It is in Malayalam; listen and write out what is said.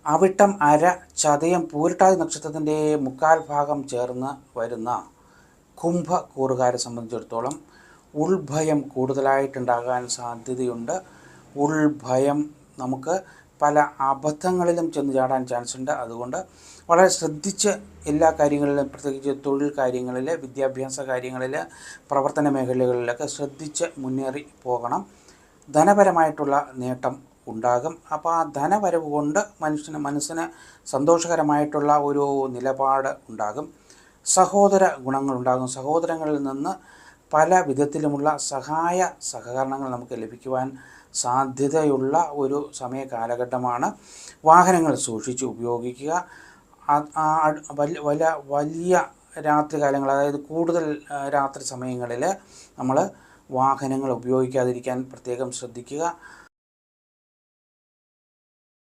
അവിട്ടം, അര, ചതയം, പൂരിട്ടാതി നക്ഷത്രത്തിൻ്റെ മുക്കാൽ ഭാഗം ചേർന്ന് വരുന്ന കുംഭക്കൂറുകാരെ സംബന്ധിച്ചിടത്തോളം ഉൾഭയം കൂടുതലായിട്ടുണ്ടാകാൻ സാധ്യതയുണ്ട്. ഉൾഭയം നമുക്ക് പല അബദ്ധങ്ങളിലും ചെന്ന് ചാടാൻ ചാൻസ് ഉണ്ട്. അതുകൊണ്ട് വളരെ ശ്രദ്ധിച്ച് എല്ലാ കാര്യങ്ങളിലും, പ്രത്യേകിച്ച് തൊഴിൽ കാര്യങ്ങളിൽ, വിദ്യാഭ്യാസ കാര്യങ്ങളിൽ, പ്രവർത്തന മേഖലകളിലൊക്കെ ശ്രദ്ധിച്ച് മുന്നേറി പോകണം. ധനപരമായിട്ടുള്ള നേട്ടം ഉണ്ടാകും. അപ്പോൾ ആ ധനവരവ് കൊണ്ട് മനസ്സിന് സന്തോഷകരമായിട്ടുള്ള ഒരു നിലപാട് ഉണ്ടാകും. സഹോദര ഗുണങ്ങളുണ്ടാകും. സഹോദരങ്ങളിൽ നിന്ന് പല വിധത്തിലുമുള്ള സഹായ സഹകരണങ്ങൾ നമുക്ക് ലഭിക്കുവാൻ സാധ്യതയുള്ള ഒരു സമയ കാലഘട്ടമാണ്. വാഹനങ്ങൾ സൂക്ഷിച്ച് ഉപയോഗിക്കുക. വലിയ രാത്രി കാലങ്ങൾ, അതായത് കൂടുതൽ രാത്രി സമയങ്ങളിൽ നമ്മൾ വാഹനങ്ങൾ ഉപയോഗിക്കാതിരിക്കാൻ പ്രത്യേകം ശ്രദ്ധിക്കുക.